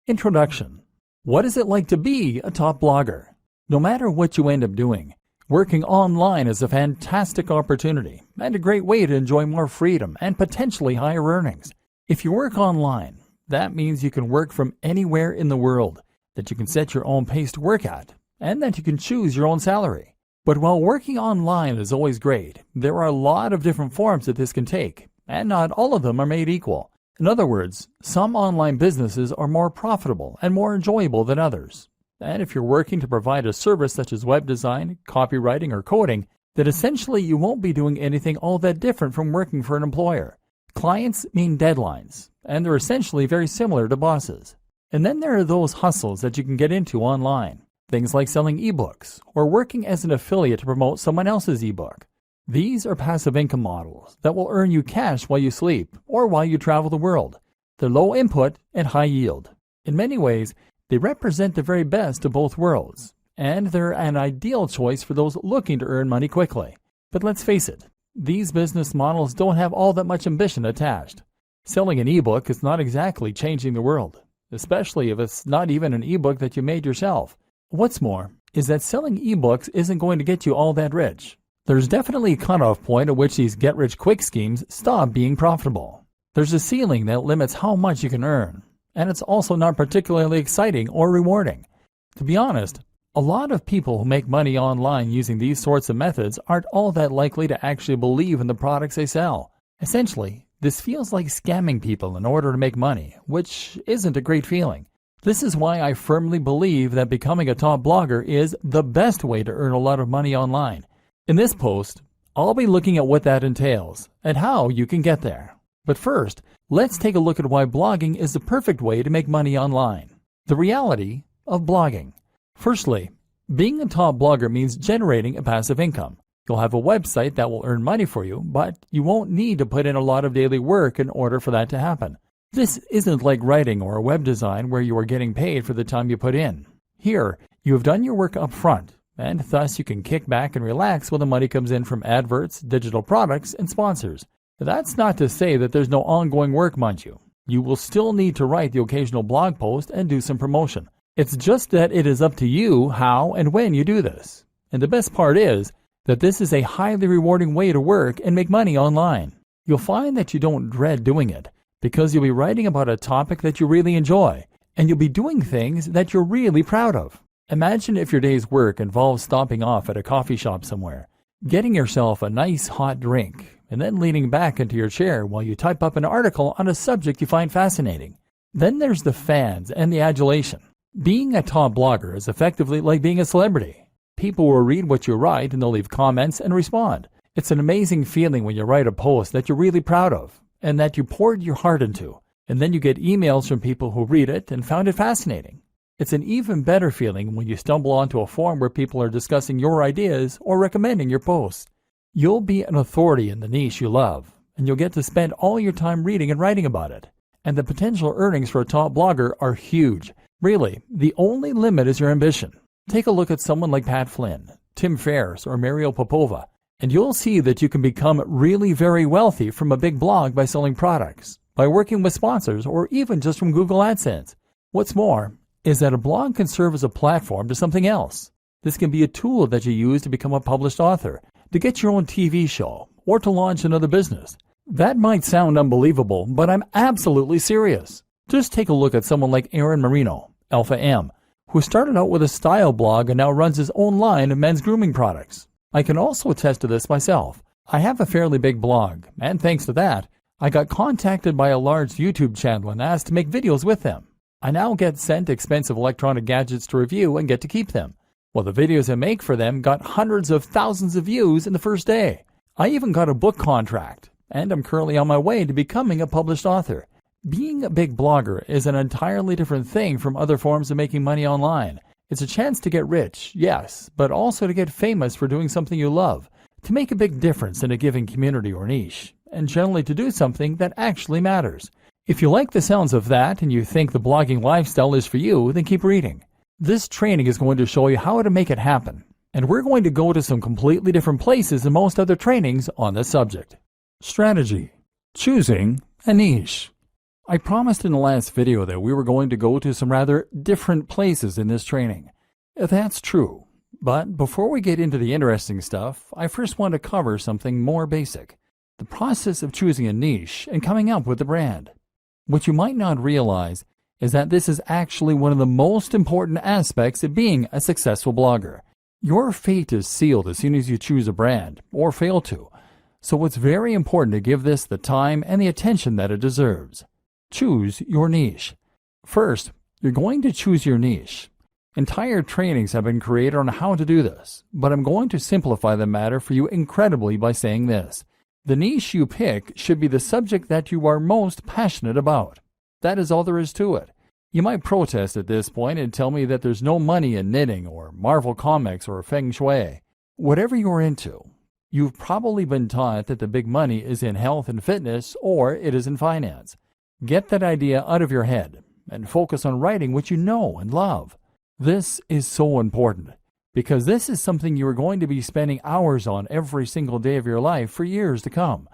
Introduction. What is it like to be a top blogger? No matter what you end up doing, working online is a fantastic opportunity and a great way to enjoy more freedom and potentially higher earnings. If you work online, that means you can work from anywhere in the world, that you can set your own pace to work at, and that you can choose your own salary. But while working online is always great, there are a lot of different forms that this can take, and not all of them are made equal. In other words, some online businesses are more profitable and more enjoyable than others. And if you're working to provide a service such as web design, copywriting, or coding, then essentially you won't be doing anything all that different from working for an employer. Clients mean deadlines, and they're essentially very similar to bosses. And then there are those hustles that you can get into online. Things like selling ebooks or working as an affiliate to promote someone else's ebook. These are passive income models that will earn you cash while you sleep or while you travel the world. They're low input and high yield. In many ways, they represent the very best of both worlds, and they're an ideal choice for those looking to earn money quickly. But let's face it, these business models don't have all that much ambition attached. Selling an ebook is not exactly changing the world, especially if it's not even an ebook that you made yourself. What's more is that selling ebooks isn't going to get you all that rich. There's definitely a cutoff point at which these get-rich-quick schemes stop being profitable. There's a ceiling that limits how much you can earn, and it's also not particularly exciting or rewarding. To be honest, a lot of people who make money online using these sorts of methods aren't all that likely to actually believe in the products they sell. Essentially, this feels like scamming people in order to make money, which isn't a great feeling. This is why I firmly believe that becoming a top blogger is the best way to earn a lot of money online. In this post, I'll be looking at what that entails and how you can get there. But first, let's take a look at why blogging is the perfect way to make money online. The reality of blogging. Firstly, being a top blogger means generating a passive income. You'll have a website that will earn money for you, but you won't need to put in a lot of daily work in order for that to happen. This isn't like writing or web design where you are getting paid for the time you put in. Here, you have done your work up front, and thus you can kick back and relax when the money comes in from adverts, digital products, and sponsors. That's not to say that there's no ongoing work, mind you. You will still need to write the occasional blog post and do some promotion. It's just that it is up to you how and when you do this. And the best part is that this is a highly rewarding way to work and make money online. You'll find that you don't dread doing it because you'll be writing about a topic that you really enjoy, and you'll be doing things that you're really proud of. Imagine if your day's work involves stopping off at a coffee shop somewhere, getting yourself a nice hot drink, and then leaning back into your chair while you type up an article on a subject you find fascinating. Then there's the fans and the adulation. Being a top blogger is effectively like being a celebrity. People will read what you write and they'll leave comments and respond. It's an amazing feeling when you write a post that you're really proud of and that you poured your heart into, and then you get emails from people who read it and found it fascinating. It's an even better feeling when you stumble onto a forum where people are discussing your ideas or recommending your posts. You'll be an authority in the niche you love, and you'll get to spend all your time reading and writing about it. And the potential earnings for a top blogger are huge. Really, the only limit is your ambition. Take a look at someone like Pat Flynn, Tim Ferriss, or Mariel Popova, and you'll see that you can become really very wealthy from a big blog by selling products, by working with sponsors, or even just from Google AdSense. What's more is that a blog can serve as a platform to something else. This can be a tool that you use to become a published author, to get your own TV show, or to launch another business. That might sound unbelievable, but I'm absolutely serious. Just take a look at someone like Aaron Marino, Alpha M, who started out with a style blog and now runs his own line of men's grooming products. I can also attest to this myself. I have a fairly big blog, and thanks to that, I got contacted by a large YouTube channel and asked to make videos with them. I now get sent expensive electronic gadgets to review and get to keep them. Well, the videos I make for them got hundreds of thousands of views in the first day. I even got a book contract, and I'm currently on my way to becoming a published author. Being a big blogger is an entirely different thing from other forms of making money online. It's a chance to get rich, yes, but also to get famous for doing something you love, to make a big difference in a given community or niche, and generally to do something that actually matters. If you like the sounds of that and you think the blogging lifestyle is for you, then keep reading. This training is going to show you how to make it happen, and we're going to go to some completely different places than most other trainings on this subject. Strategy. Choosing a niche. I promised in the last video that we were going to go to some rather different places in this training. That's true, but before we get into the interesting stuff, I first want to cover something more basic: the process of choosing a niche and coming up with a brand. What you might not realize is that this is actually one of the most important aspects of being a successful blogger. Your fate is sealed as soon as you choose a brand, or fail to, so it's very important to give this the time and the attention that it deserves. Choose your niche. First, you're going to choose your niche. Entire trainings have been created on how to do this, but I'm going to simplify the matter for you incredibly by saying this: the niche you pick should be the subject that you are most passionate about. That is all there is to it. You might protest at this point and tell me that there's no money in knitting or Marvel Comics or Feng Shui. Whatever you're into, you've probably been taught that the big money is in health and fitness, or it is in finance. Get that idea out of your head and focus on writing what you know and love. This is so important because this is something you are going to be spending hours on every single day of your life for years to come.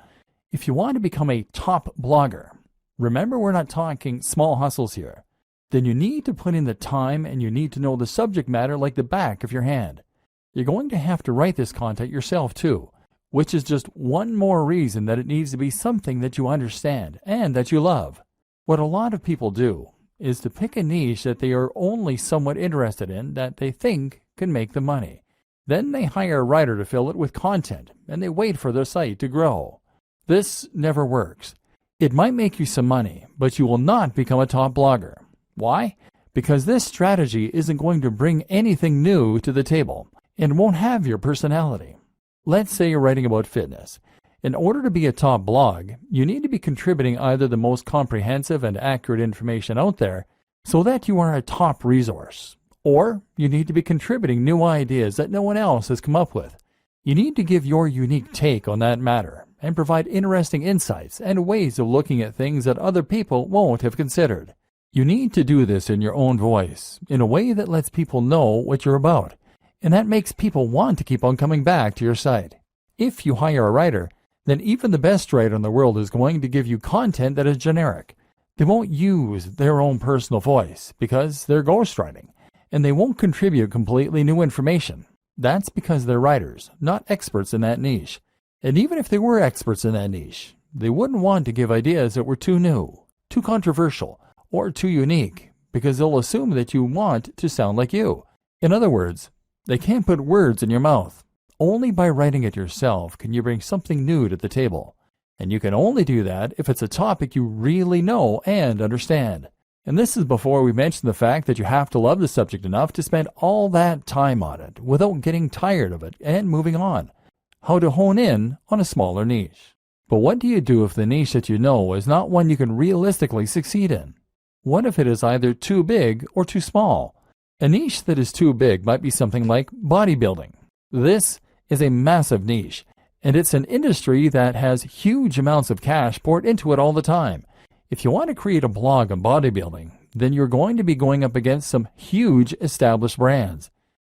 If you want to become a top blogger, remember we're not talking small hustles here, then you need to put in the time and you need to know the subject matter like the back of your hand. You're going to have to write this content yourself too, which is just one more reason that it needs to be something that you understand and that you love. What a lot of people do is to pick a niche that they are only somewhat interested in that they think can make them money. Then they hire a writer to fill it with content and they wait for their site to grow. This never works. It might make you some money, but you will not become a top blogger. Why? Because this strategy isn't going to bring anything new to the table and won't have your personality. Let's say you're writing about fitness. In order to be a top blog, you need to be contributing either the most comprehensive and accurate information out there so that you are a top resource, or you need to be contributing new ideas that no one else has come up with. You need to give your unique take on that matter and provide interesting insights and ways of looking at things that other people won't have considered. You need to do this in your own voice, in a way that lets people know what you're about, and that makes people want to keep on coming back to your site. If you hire a writer, then even the best writer in the world is going to give you content that is generic. They won't use their own personal voice because they're ghostwriting, and they won't contribute completely new information. That's because they're writers, not experts in that niche. And even if they were experts in that niche, they wouldn't want to give ideas that were too new, too controversial, or too unique, because they'll assume that you want to sound like you. In other words, they can't put words in your mouth. Only by writing it yourself can you bring something new to the table. And you can only do that if it's a topic you really know and understand. And this is before we mention the fact that you have to love the subject enough to spend all that time on it without getting tired of it and moving on. How to hone in on a smaller niche. But what do you do if the niche that you know is not one you can realistically succeed in? What if it is either too big or too small? A niche that is too big might be something like bodybuilding. This is a massive niche, and it's an industry that has huge amounts of cash poured into it all the time. If you want to create a blog on bodybuilding, then you're going to be going up against some huge established brands.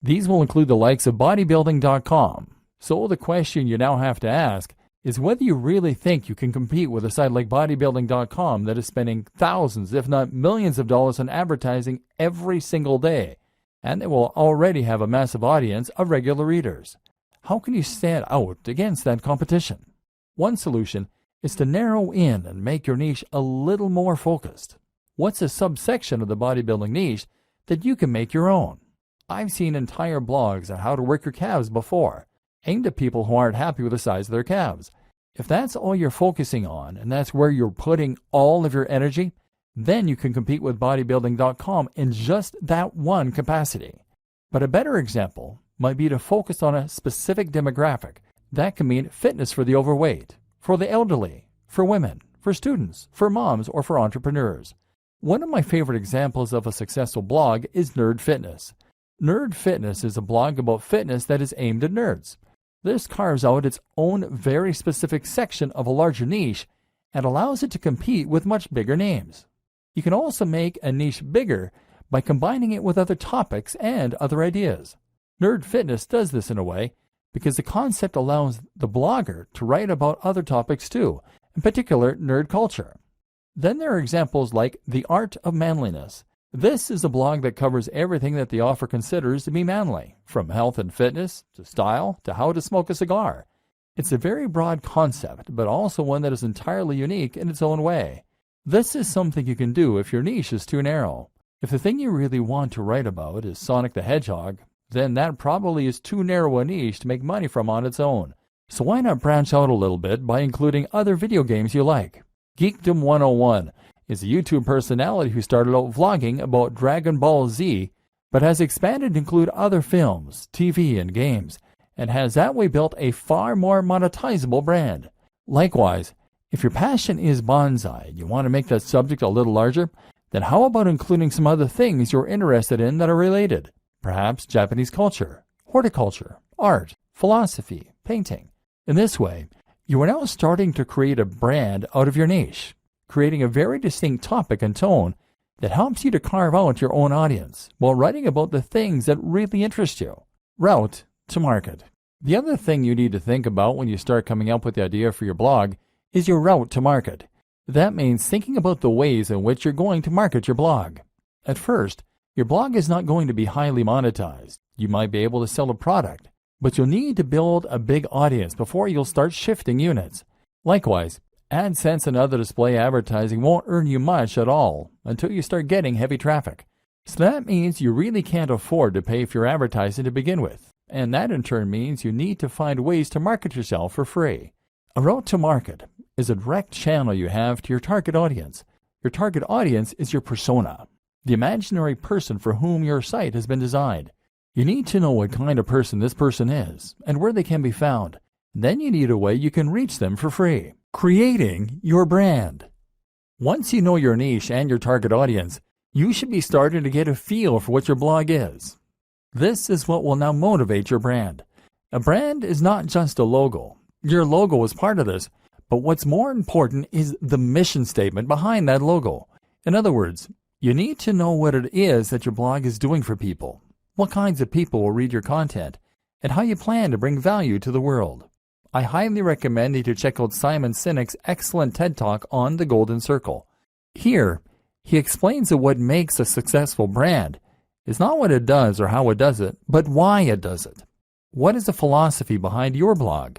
These will include the likes of bodybuilding.com. So the question you now have to ask is whether you really think you can compete with a site like bodybuilding.com that is spending thousands, if not millions of dollars on advertising every single day, and they will already have a massive audience of regular readers. How can you stand out against that competition? One solution is to narrow in and make your niche a little more focused. What's a subsection of the bodybuilding niche that you can make your own? I've seen entire blogs on how to work your calves before, aimed at people who aren't happy with the size of their calves. If that's all you're focusing on and that's where you're putting all of your energy, then you can compete with bodybuilding.com in just that one capacity. But a better example might be to focus on a specific demographic. That can mean fitness for the overweight, for the elderly, for women, for students, for moms, or for entrepreneurs. One of my favorite examples of a successful blog is Nerd Fitness. Nerd Fitness is a blog about fitness that is aimed at nerds. This carves out its own very specific section of a larger niche and allows it to compete with much bigger names. You can also make a niche bigger by combining it with other topics and other ideas. Nerd Fitness does this in a way because the concept allows the blogger to write about other topics too, in particular nerd culture. Then there are examples like The Art of Manliness. This is a blog that covers everything that the author considers to be manly, from health and fitness, to style, to how to smoke a cigar. It's a very broad concept, but also one that is entirely unique in its own way. This is something you can do if your niche is too narrow. If the thing you really want to write about is Sonic the Hedgehog, then that probably is too narrow a niche to make money from on its own. So why not branch out a little bit by including other video games you like? Geekdom 101 is a YouTube personality who started out vlogging about Dragon Ball Z, but has expanded to include other films, TV, and games, and has that way built a far more monetizable brand. Likewise, if your passion is bonsai and you want to make that subject a little larger, then how about including some other things you're interested in that are related? Perhaps Japanese culture, horticulture, art, philosophy, painting. In this way, you are now starting to create a brand out of your niche, creating a very distinct topic and tone that helps you to carve out your own audience while writing about the things that really interest you. Route to market. The other thing you need to think about when you start coming up with the idea for your blog is your route to market. That means thinking about the ways in which you're going to market your blog. At first, your blog is not going to be highly monetized. You might be able to sell a product, but you'll need to build a big audience before you'll start shifting units. Likewise, AdSense and other display advertising won't earn you much at all until you start getting heavy traffic. So that means you really can't afford to pay for your advertising to begin with, and that in turn means you need to find ways to market yourself for free. A route to market is a direct channel you have to your target audience. Your target audience is your persona, the imaginary person for whom your site has been designed. You need to know what kind of person this person is and where they can be found. Then you need a way you can reach them for free. Creating your brand. Once you know your niche and your target audience, you should be starting to get a feel for what your blog is. This is what will now motivate your brand. A brand is not just a logo. Your logo is part of this, but what's more important is the mission statement behind that logo. In other words, you need to know what it is that your blog is doing for people, what kinds of people will read your content, and how you plan to bring value to the world. I highly recommend you to check out Simon Sinek's excellent TED Talk on the Golden Circle. Here, he explains that what makes a successful brand is not what it does or how it does it, but why it does it. What is the philosophy behind your blog?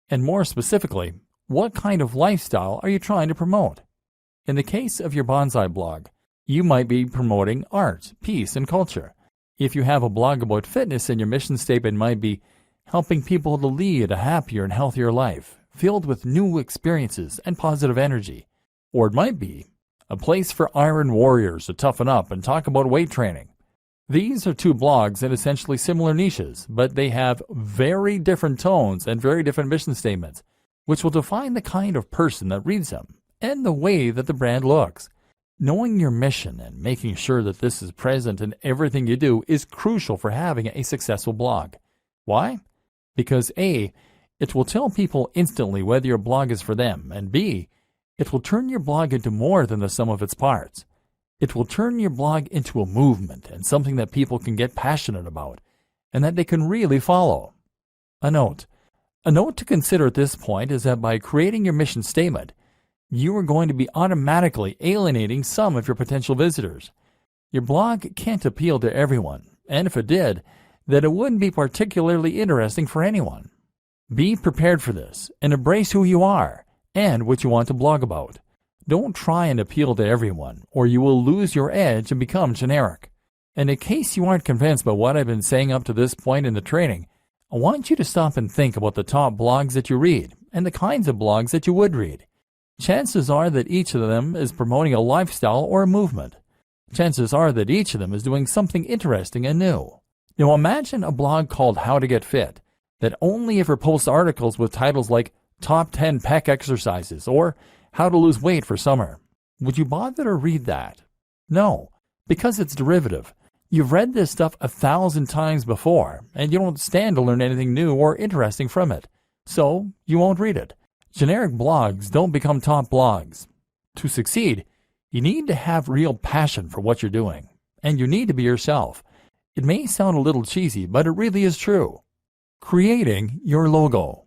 And more specifically, what kind of lifestyle are you trying to promote? In the case of your bonsai blog, you might be promoting art, peace, and culture. If you have a blog about fitness, then your mission statement might be helping people to lead a happier and healthier life, filled with new experiences and positive energy. Or it might be a place for iron warriors to toughen up and talk about weight training. These are two blogs in essentially similar niches, but they have very different tones and very different mission statements, which will define the kind of person that reads them and the way that the brand looks. Knowing your mission and making sure that this is present in everything you do is crucial for having a successful blog. Why? Because A, it will tell people instantly whether your blog is for them, and B, it will turn your blog into more than the sum of its parts. It will turn your blog into a movement and something that people can get passionate about and that they can really follow. A note to consider at this point is that by creating your mission statement, you are going to be automatically alienating some of your potential visitors. Your blog can't appeal to everyone, and if it did, then it wouldn't be particularly interesting for anyone. Be prepared for this and embrace who you are and what you want to blog about. Don't try and appeal to everyone, or you will lose your edge and become generic. And in case you aren't convinced by what I've been saying up to this point in the training, I want you to stop and think about the top blogs that you read and the kinds of blogs that you would read. Chances are that each of them is promoting a lifestyle or a movement. Chances are that each of them is doing something interesting and new. Now imagine a blog called How to Get Fit that only ever posts articles with titles like Top 10 Pec Exercises or How to Lose Weight for Summer. Would you bother to read that? No, because it's derivative. You've read this stuff 1,000 times before, and you don't stand to learn anything new or interesting from it. So you won't read it. Generic blogs don't become top blogs. To succeed, you need to have real passion for what you're doing, and you need to be yourself. It may sound a little cheesy, but it really is true. Creating your logo.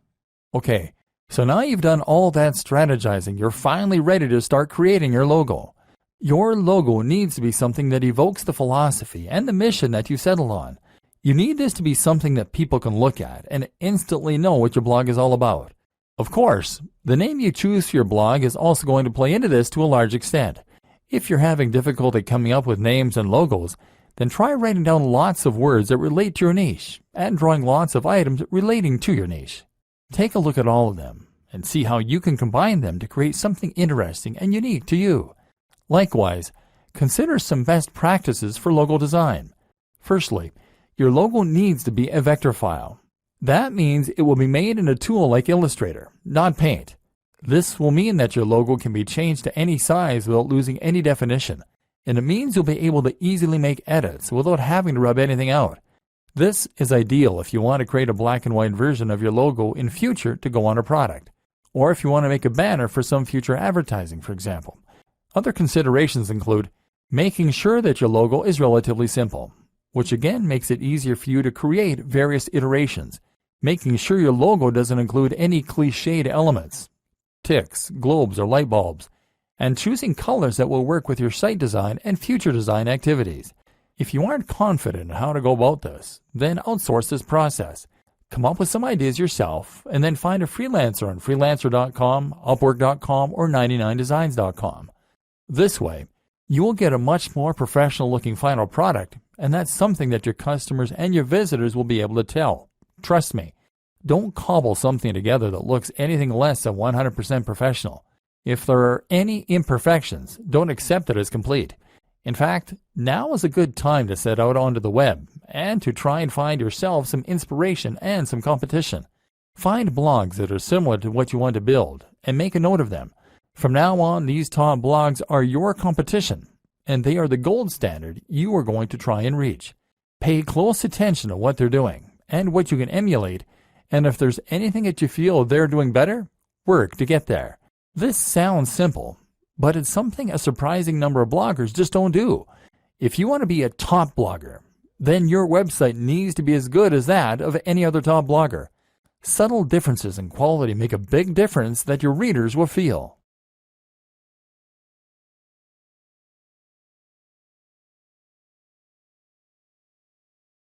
Okay, So now you've done all that strategizing, you're finally ready to start creating your logo. Your logo needs to be something that evokes the philosophy and the mission that you settled on. You need this to be something that people can look at and instantly know what your blog is all about. Of course, the name you choose for your blog is also going to play into this to a large extent. If you're having difficulty coming up with names and logos, then try writing down lots of words that relate to your niche and drawing lots of items relating to your niche. Take a look at all of them and see how you can combine them to create something interesting and unique to you. Likewise, consider some best practices for logo design. Firstly, your logo needs to be a vector file. That means it will be made in a tool like Illustrator, not Paint. This will mean that your logo can be changed to any size without losing any definition, and it means you'll be able to easily make edits without having to rub anything out. This is ideal if you want to create a black and white version of your logo in future to go on a product, or if you want to make a banner for some future advertising, for example. Other considerations include making sure that your logo is relatively simple, which again makes it easier for you to create various iterations, making sure your logo doesn't include any cliched elements, ticks, globes, or light bulbs, and choosing colors that will work with your site design and future design activities. If you aren't confident in how to go about this, then outsource this process. Come up with some ideas yourself, and then find a freelancer on freelancer.com, upwork.com, or 99designs.com. This way, you will get a much more professional-looking final product, and that's something that your customers and your visitors will be able to tell. Trust me, don't cobble something together that looks anything less than 100% professional. If there are any imperfections, don't accept it as complete. In fact, now is a good time to set out onto the web and to try and find yourself some inspiration and some competition. Find blogs that are similar to what you want to build and make a note of them. From now on, these top blogs are your competition, and they are the gold standard you are going to try and reach. Pay close attention to what they're doing and what you can emulate, and if there's anything that you feel they're doing better, work to get there. This sounds simple, but it's something a surprising number of bloggers just don't do. If you want to be a top blogger, then your website needs to be as good as that of any other top blogger. Subtle differences in quality make a big difference that your readers will feel.